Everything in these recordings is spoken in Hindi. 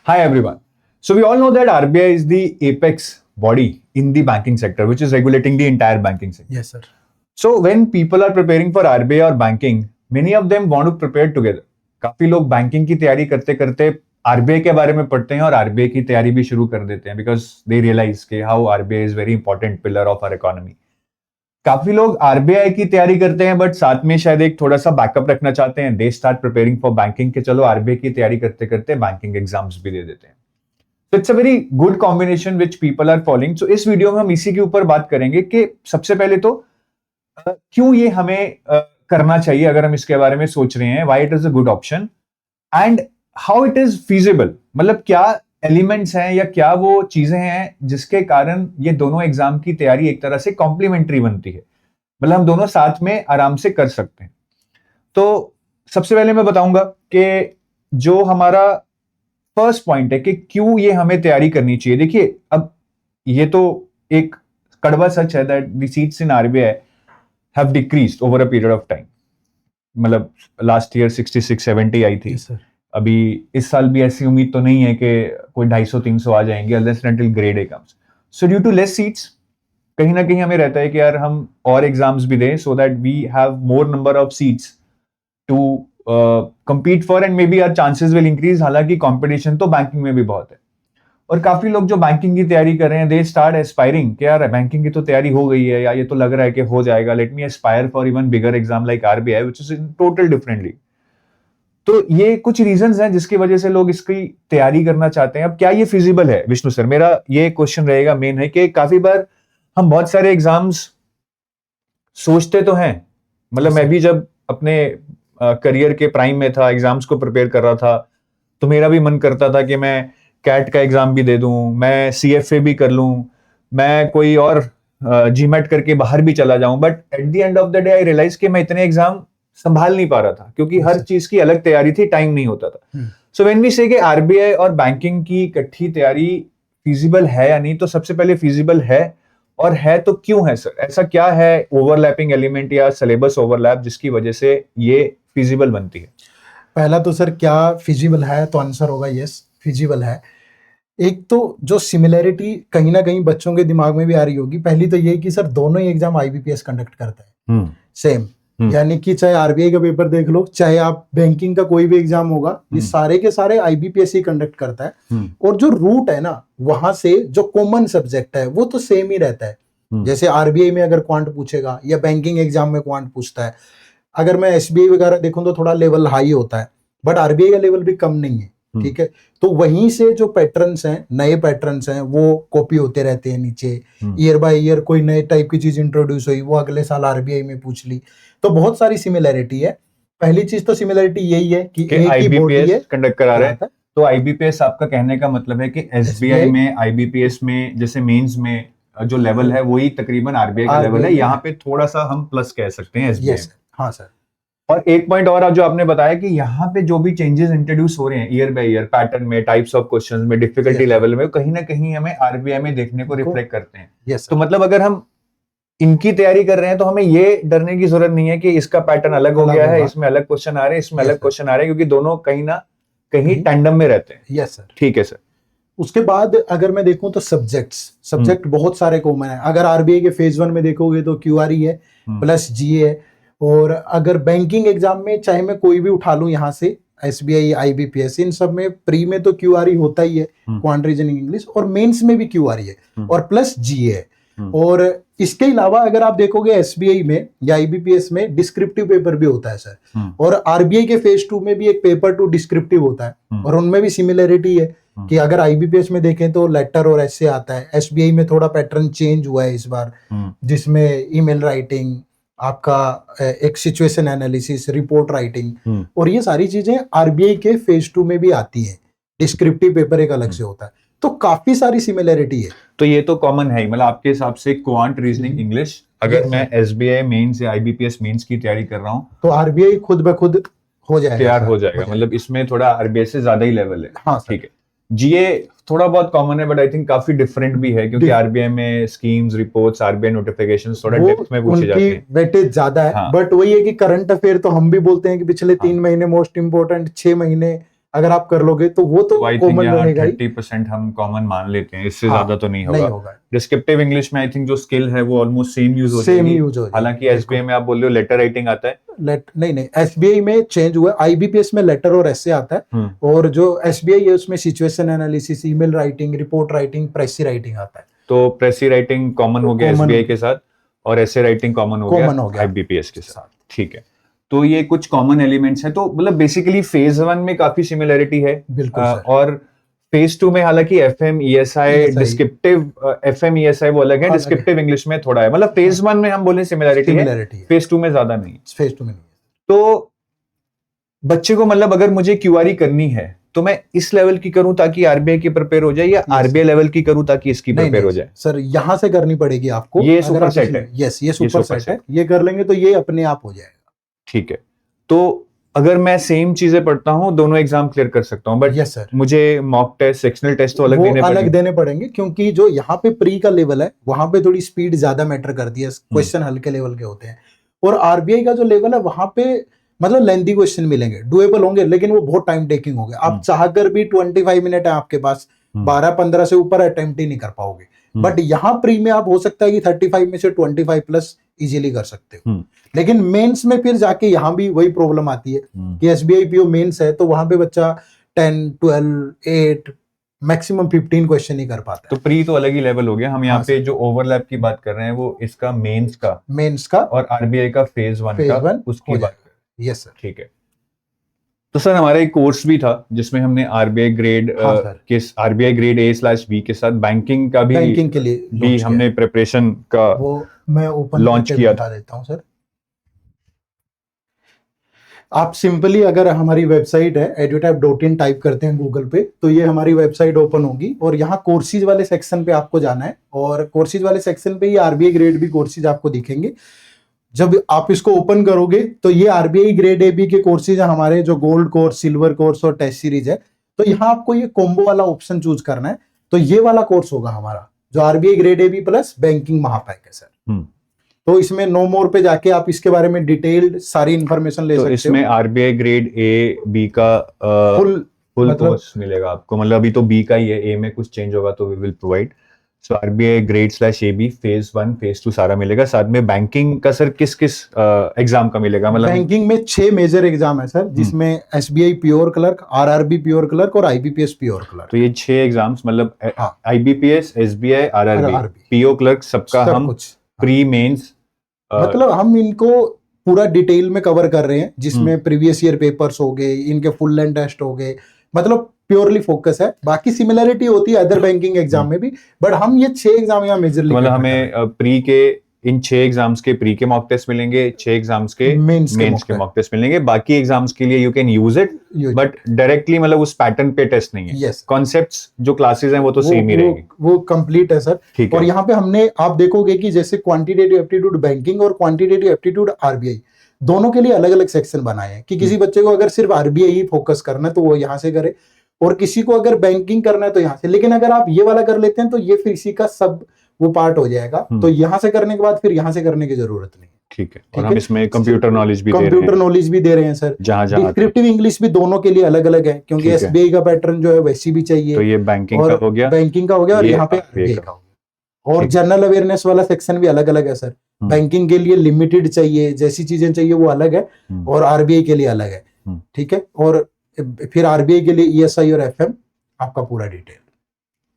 Hi everyone. So we all know that RBI is the apex body in the banking sector, which is regulating the entire banking sector. Yes, sir. So when people are preparing for RBI or banking, many of them want to prepare together. काफी लोग बैंकिंग की तैयारी करते करते आरबीआई के बारे में पढ़ते हैं और आरबीआई की तैयारी भी शुरू कर देते हैं बिकॉज दे रियलाइज के how RBI is very important pillar of our economy. काफी लोग आरबीआई की तैयारी करते हैं बट साथ में शायद एक थोड़ा सा बैकअप रखना चाहते हैं. They start preparing for banking के चलो आरबीआई की तैयारी करते करते बैंकिंग एग्जाम्स भी दे देते हैं. तो it's a very good combination which people are following. So इस वीडियो में हम इसी के ऊपर बात करेंगे कि सबसे पहले तो क्यों ये हमें करना चाहिए अगर हम इसके बारे में सोच रहे हैं, why it is a good option and how it is feasible. मतलब क्या एलिमेंट्स हैं या क्या वो चीजें हैं जिसके कारण ये दोनों एग्जाम की तैयारी एक तरह से कॉम्प्लीमेंट्री बनती है. मतलब हम दोनों साथ में आराम से कर सकते हैं. तो सबसे पहले मैं बताऊंगा कि जो हमारा फर्स्ट पॉइंट है कि क्यों ये हमें तैयारी करनी चाहिए. देखिए अब ये तो एक कड़वा सच है that the seats in RBI have decreased over a period of time. मतलब लास्ट ईयर 66-70 आई थी. Yes, sir. अभी इस साल भी ऐसी उम्मीद तो नहीं है कि कोई 250-300 आ जाएंगे unless until grade A comes. So due to less seats कहीं ना कहीं हमें रहता है कि यार हम और एग्जाम्स भी दें so that we have more number of seats to compete for and maybe our chances will increase. हालांकि कंपटीशन तो बैंकिंग में भी बहुत है और काफी लोग जो बैंकिंग की तैयारी कर रहे हैं दे स्टार्ट एस्पायरिंग कि यार बैंकिंग की तो तैयारी हो गई है या ये तो लग रहा है कि हो जाएगा, let me Aspire for even bigger exam like RBI which is in total differently. तो ये कुछ रीजंस हैं जिसकी वजह से लोग इसकी तैयारी करना चाहते हैं. अब क्या ये फिजिबल है विष्णु सर, मेरा ये क्वेश्चन रहेगा मेन है कि काफी बार हम बहुत सारे एग्जाम्स सोचते तो हैं. मतलब मैं भी जब अपने करियर के प्राइम में था, एग्जाम्स को प्रिपेयर कर रहा था, तो मेरा भी मन करता था कि मैं कैट का एग्जाम भी दे दूं, मैं सीएफए भी कर लूं, मैं कोई और जीमेट करके बाहर भी चला जाऊं. But at the end of the day I realise कि मैं इतने एग्जाम संभाल नहीं पा रहा था क्योंकि हर चीज की अलग तैयारी थी, टाइम नहीं होता था. सो व्हेन वी से कि आरबीआई और बैंकिंग की इकट्ठी तैयारी फीजिबल है या नहीं, तो सबसे पहले फीजिबल है. और है तो क्यों है सर? ऐसा क्या है ओवरलैपिंग एलिमेंट या सिलेबस ओवरलैप जिसकी वजह से ये फिजिबल बनती है? पहला तो सर क्या फिजिबल है, तो आंसर होगा यस फिजिबल है. एक तो जो सिमिलैरिटी कहीं ना कहीं बच्चों के दिमाग में भी आ रही होगी, पहली तो ये कि सर दोनों ही एग्जाम आईबीपीएस कंडक्ट करता है सेम. यानी कि चाहे आरबीआई का पेपर देख लो, चाहे आप बैंकिंग का कोई भी एग्जाम होगा, ये सारे के सारे आईबीपीएस ही कंडक्ट करता है. और जो रूट है ना, वहां से जो कॉमन सब्जेक्ट है वो तो सेम ही रहता है. जैसे आरबीआई में अगर क्वांट पूछेगा या बैंकिंग एग्जाम में क्वांट पूछता है, अगर मैं एसबीआई वगैरह देखूं तो थोड़ा लेवल हाई होता है, बट आरबीआई का लेवल भी कम नहीं है. ठीक है, तो वहीं से जो पैटर्न्स हैं, नए पैटर्न्स हैं, वो कॉपी होते रहते हैं नीचे. ईयर बाय ईयर कोई नए टाइप की चीज इंट्रोड्यूस हुई, वो अगले साल आरबीआई में पूछ ली. तो बहुत सारी सिमिलैरिटी है. पहली चीज तो सिमिलैरिटी यही है कि आईबीपीएस कंडक्ट करा रहे हैं. तो आईबीपीएस आपका कहने का मतलब है कि एसबीआई में आईबीपीएस में जैसे मेंस में जो लेवल है वही तकरीबन आरबीआई का लेवल है. यहाँ पे थोड़ा सा हम प्लस कह सकते हैं एसबीआई. हाँ सर. और एक पॉइंट और जो आपने बताया कि यहाँ पे जो भी चेंजेस इंट्रोड्यूस हो रहे हैं ईयर बाय ईयर, पैटर्न में, टाइप्स ऑफ क्वेश्चंस में, डिफिकल्टी लेवल में, कहीं ना कहीं हमें आरबीआई में देखने को रिफ्लेक्ट करते हैं. तो मतलब अगर हम इनकी तैयारी कर रहे हैं तो हमें ये डरने की जरूरत नहीं है कि इसका पैटर्न अलग हो गया है, इसमें अलग क्वेश्चन आ रहे हैं, इसमें अलग क्वेश्चन आ रहे हैं, क्योंकि दोनों कहीं ना कहीं टैंडम में रहते हैं. Yes sir. ठीक है सर. उसके बाद अगर मैं देखूं तो सब्जेक्ट बहुत सारे कॉमन है. अगर आरबीआई के फेज 1 में देखोगे तो क्यूआरई है प्लस जीए है. और अगर बैंकिंग एग्जाम में चाहे मैं कोई भी उठा लूं यहाँ से, एसबीआई, आईबीपीएस, इन सब में प्री में तो क्यूआरई होता ही है, क्वांट रीजनिंग इंग्लिश, और मेंस में भी क्यूआरई है और प्लस जीए है. और इसके अलावा अगर आप देखोगे एसबीआई में या आईबीपीएस में डिस्क्रिप्टिव पेपर भी होता है सर. और आरबीआई के फेज 2 में भी एक पेपर 2 डिस्क्रिप्टिव होता है और उनमें भी सिमिलरिटी है कि अगर आईबीपीएस में देखें तो लेटर और ऐसे आता है. एसबीआई में थोड़ा पैटर्न चेंज हुआ है इस बार, जिसमें ईमेल राइटिंग, आपका एक सिचुएशन एनालिसिस, रिपोर्ट राइटिंग, और ये सारी चीजें आरबीआई के फेज 2 में भी आती है. डिस्क्रिप्टिव पेपर एक अलग से होता है. तो काफी सारी सिमिलरिटी है. तो ये तो कॉमन है. मतलब आपके हिसाब से क्वांट रीजनिंग इंग्लिश अगर मैं एसबीआई मेंस या आईबीपीएस मेंस की तैयारी कर रहा हूँ तो आरबीआई खुद ब खुद हो जाएगा, तैयार हो जाएगा. मतलब इसमें थोड़ा आरबीआई से ज्यादा ही लेवल है. हाँ ठीक है. जीए थोड़ा बहुत कॉमन है बट आई थिंक काफी डिफरेंट भी है क्योंकि आरबीआई में स्कीम्स, रिपोर्ट्स, आरबीआई नोटिफिकेशंस थोड़ा डेप्थ में पूछे जाते हैं. वेटेज ज्यादा है. बट वही है कि करंट अफेयर तो हम भी बोलते हैं कि पिछले 3 महीने मोस्ट इंपोर्टेंट, 6 महीने अगर आप कर लोगे तो वो तो कॉमन रहेगा ही। 30% हम कॉमन मान लेते हैं, इससे ज्यादा तो नहीं नहीं होगा। होगा। डिस्क्रिप्टिव इंग्लिश में आई थिंक जो स्किल है वो ऑलमोस्ट सेम यूज हो सेम जाएगी। यूज हो जाएगी। हालांकि एसबीआई में आप बोल रहे हो लेटर राइटिंग आता है, नहीं एसबीआई में चेंज हुआ, आईबीपीएस में लेटर और ऐसे आता है, और जो एसबीआई है उसमें situation analysis, email writing, report writing, प्रेसी writing आता है। तो प्रेसी राइटिंग कॉमन हो गया एसबीआई के साथ, और ऐसे राइटिंग कॉमन हो गया आईबीपीएस के साथ। ठीक है, तो ये कुछ कॉमन एलिमेंट्स हैं। तो मतलब बेसिकली फेज 1 में काफी सिमिलरिटी है, बिल्कुल और फेज 2 में हालांकि FM ESI descriptive FM ESI वो अलग है, डिस्क्रिप्टिव इंग्लिश में थोड़ा है। मतलब फेज 1 में हम बोले सिमिलरिटी है, फेज 2 में ज्यादा नहीं। फेज 2 में नहीं। तो बच्चे को मतलब अगर मुझे क्यूआरई करनी है तो मैं इस लेवल की करूं ताकि आरबीआई की प्रिपेयर हो जाए, या आरबीआई लेवल की करूं ताकि इसकी प्रिपेयर हो जाए? सर यहाँ से करनी पड़ेगी आपको। ये सुपर सेट है। यस, ये सुपर सेट है, ये कर लेंगे तो ये अपने आप हो जाएगा। ठीक है, तो अगर मैं सेम चीजें पढ़ता हूं दोनों एग्जाम क्लियर कर सकता हूं, बट यस सर, मुझे मॉक टेस्ट, सेक्शनल टेस्ट तो अलग देने पड़ेंगे, क्योंकि जो यहाँ पे प्री का लेवल है वहां पे थोड़ी स्पीड ज्यादा मैटर करती है, क्वेश्चन हल्के लेवल के होते हैं। और आरबीआई का जो लेवल है वहां पे मतलब लेंथी क्वेश्चन मिलेंगे, डुएबल होंगे, लेकिन वो बहुत टाइम टेकिंग होंगे। आप चाहकर भी 25 मिनट है आपके पास, 12-15 से ऊपर अटेम्प्ट ही नहीं कर पाओगे। बट यहाँ प्री में आप हो सकता है कि 35 में से 25 प्लस इजीली कर सकते हो। लेकिन मेंस में फिर जाके यहाँ भी वही प्रॉब्लम आती है कि एसबीआई पीओ मेंस है तो वहां पे बच्चा 10, 12, 8 मैक्सिमम 15 क्वेश्चन ही कर पाता है। तो प्री तो अलग ही लेवल हो गया। हम यहाँ पे जो ओवरलैप की बात कर रहे हैं वो इसका मेंस का और आरबीआई का फेज 1 का, उसकी बात। यस सर, ठीक है। तो सर हमारा एक कोर्स भी था जिसमें हमने RBI grade RBI grade A/B के साथ बैंकिंग का बैंकिंग के लिए भी हमने प्रिपरेशन का वो मैं ओपन लॉन्च किया था। देता हूं सर। आप सिंपली अगर हमारी वेबसाइट है edutab.in टाइप करते हैं गूगल पे तो ये हमारी वेबसाइट ओपन होगी, और यहाँ कोर्सेज वाले सेक्शन पे आपको जाना है, और कोर्सेज वाले सेक्शन पे ये आरबीआई ग्रेड बी कोर्सेज आपको दिखेंगे। जब आप इसको ओपन करोगे तो ये आरबीआई ग्रेड ए बी के कोर्सेज है हमारे, जो गोल्ड कोर्स, सिल्वर कोर्स और टेस्ट सीरीज है। तो यहाँ आपको ये कॉम्बो वाला ऑप्शन चूज करना है, तो ये वाला कोर्स होगा हमारा जो RBI grade A B plus banking महापैक है सर। तो इसमें नो मोर पे जाके आप इसके बारे में डिटेल्ड सारी इंफॉर्मेशन ले सकते हो। इसमें आरबीआई ग्रेड ए बी का फुल कोर्स मिलेगा आपको। मतलब अभी तो बी का ही है, ए में कुछ चेंज होगा तो we will provide. So RBI grade phase 1 phase 2 सारा मिलेगा। साथ में बैंकिंग का सर किस एग्जाम का मिलेगा? मतलब बैंकिंग में 6 मेजर एग्जाम है सर, जिसमें SBI pure clerk, RRB pure clerk और आईबीपीएस प्योर क्लर्क। तो ये 6 एग्जाम्स मतलब IBPS, SBI, RRB, PO clerk सबका हम प्री मेंस मतलब हम इनको पूरा डिटेल में कवर कर रहे हैं, जिसमें प्रीवियस ईयर पेपर्स हो गए, इनके फुल लेंथ टेस्ट हो गए, मतलब प्योरली फोकस है। बाकी सिमिलरिटी होती है अदर बैंकिंग एग्जाम में भी, बट हम ये 6 एग्जाम यहाँ मेजरली मतलब हमें प्री के इन 6 एग्जाम्स के प्री के मॉक टेस्ट मिलेंगे, 6 एग्जाम्स के मेंस के मॉक टेस्ट मिलेंगे। बाकी एग्जाम्स के लिए you can use it, but directly मतलब उस पैटर्न पे टेस्ट नहीं है। कॉन्सेप्ट्स जो क्लासेस हैं वो तो सेम ही रहेंगे, वो कंप्लीट है सर। और यहाँ पे हमने आप देखोगे कि जैसे क्वांटिटेटिव एप्टीट्यूड बैंकिंग और क्वांटिटेटिव एप्टीट्यूड आरबीआई दोनों के लिए अलग अलग सेक्शन बनाए हैं, कि किसी बच्चे को अगर सिर्फ आरबीआई ही फोकस करना है तो वो यहाँ से करे, और किसी को अगर बैंकिंग करना है तो यहाँ से। लेकिन अगर आप ये वाला कर लेते हैं तो ये फिर इसी का सब वो पार्ट हो जाएगा, तो यहाँ से करने के बाद फिर यहाँ से करने की जरूरत नहीं। ठीक है। और हम इसमें कंप्यूटर नॉलेज भी दे रहे हैं सर। डिस्क्रिप्टिव इंग्लिश भी दोनों के लिए अलग अलग है, क्योंकि एसबीआई का पैटर्न जो है वैसी भी चाहिए। तो ये बैंकिंग का हो गया, और यहाँ पे आरबीआई का हो गया। और जनरल अवेयरनेस वाला सेक्शन भी अलग अलग है सर। बैंकिंग के लिए लिमिटेड चाहिए, जैसी चीजें चाहिए वो अलग है, और आरबीआई के लिए अलग है। ठीक है। और फिर आरबीआई के लिए ईएसआई और एफएम आपका पूरा डिटेल।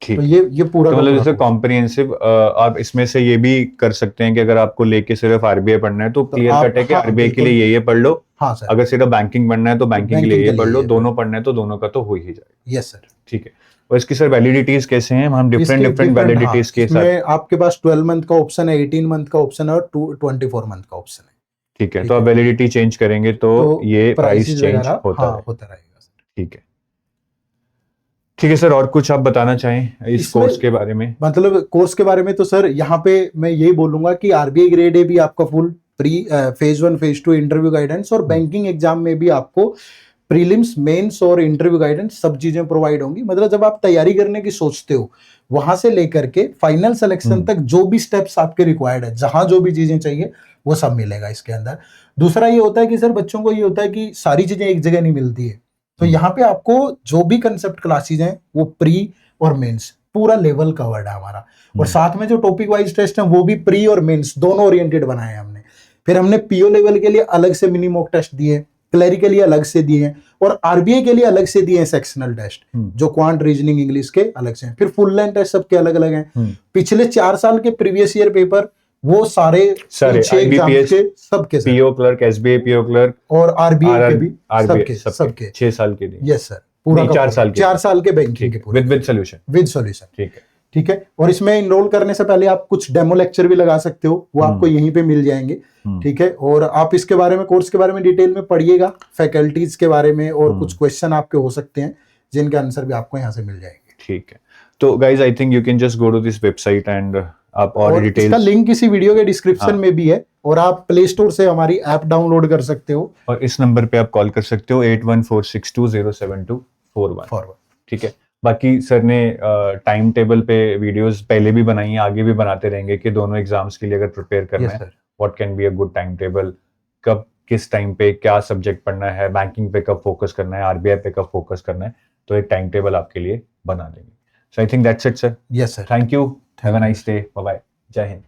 तो ये पूरा मतलब जैसे कॉम्प्रिहेंसिव आप इसमें से ये भी कर सकते हैं कि अगर आपको लेके सिर्फ आरबीआई पढ़ना है तो क्लियर कट है कि आरबीआई के लिए ये पढ़ लो। हाँ सर। अगर सिर्फ बैंकिंग पढ़ना है तो बैंकिंग के लिए ये पढ़ लो। दोनों पढ़ना है तो दोनों का तो हो ही जाएगा। Yes sir. ठीक है। और इसकी सर वैलिडिटीज कैसे हैं? हम डिफरेंट वैलिडिटीज के साथ, आपके पास 12 मंथ का ऑप्शन है, 18 मंथ का ऑप्शन है और 24 मंथ का ऑप्शन है। ठीक है। तो आप वैलिडिटी चेंज करेंगे तो ये प्राइस चेंज होता रहेगा। ठीक है। ठीक है सर, और कुछ आप बताना चाहें इस कोर्स के बारे में? मतलब कोर्स के बारे में तो सर यहाँ पे मैं यही बोलूंगा कि आरबीआई ग्रेड ए भी आपका full pre phase 1 phase 2 interview guidance, और बैंकिंग एग्जाम में भी आपको प्रीलिम्स, मेंस और इंटरव्यू गाइडेंस सब चीजें प्रोवाइड होंगी। मतलब जब आप तैयारी करने की सोचते हो वहां से लेकर के फाइनल सिलेक्शन तक जो भी स्टेप्स आपके रिक्वायर्ड है, जहां जो भी चीजें चाहिए वो सब मिलेगा इसके अंदर। दूसरा ये होता है कि सर बच्चों को ये होता है कि सारी चीजें एक जगह नहीं मिलती है, तो यहाँ पे आपको जो भी कंसेप्ट क्लासेस हैं वो प्री और मेंस पूरा लेवल कवर्ड है हमारा, और साथ में जो टॉपिक वाइज टेस्ट हैं वो भी प्री और मेंस दोनों ओरिएंटेड बनाए हैं हमने। फिर हमने पीओ लेवल के लिए अलग से मिनी मॉक टेस्ट दिए, क्लैरी के लिए अलग से दिए हैं, और आरबीआई के लिए अलग से दिए हैं सेक्शनल टेस्ट, जो क्वांट, रीजनिंग, इंग्लिश के अलग से हैं। फिर फुल लेंथ टेस्ट सबके अलग अलग हैं। पिछले 4 साल के प्रीवियस ईयर पेपर वो सारे 6 एग्जाम्स के सबके PO clerk, SBI PO clerk और आरबीआई के भी सबके 6 साल के लिए। यस सर, पूरा 4 साल के बैंकिंग के पूरे विद सॉल्यूशन। ठीक है। और इसमें इनरोल करने से पहले आप कुछ डेमो लेक्चर भी लगा सकते हो, वो आपको यहीं पे मिल जाएंगे। ठीक है। और आप इसके बारे में, कोर्स के बारे में डिटेल में पढ़िएगा, फैकल्टीज के बारे में, और कुछ क्वेश्चन आपके हो सकते हैं जिनके आंसर भी आपको यहाँ से मिल जाएंगे। ठीक है। तो guys I think you can just go to this website and आप और डिटेल्स, इसका लिंक इसी वीडियो के डिस्क्रिप्शन में भी है, और आप प्ले स्टोर से हमारी ऐप डाउनलोड कर सकते हो, और इस नंबर पे आप कॉल कर सकते हो 8146207241। ठीक है। बाकी सर ने टाइम टेबल पे वीडियोस पहले भी बनाई हैं, आगे भी बनाते रहेंगे कि दोनों एग्जाम्स के लिए अगर प्रिपेयर करना है, what can be a good time table, कब किस टाइम पे क्या सब्जेक्ट पढ़ना है, बैंकिंग पे कब फोकस करना है, आरबीआई पे कब फोकस करना है, तो एक टाइम टेबल आपके लिए बना देंगे। So I think that's it sir. Yes sir, thank you, have a nice day, bye bye, जय हिंद।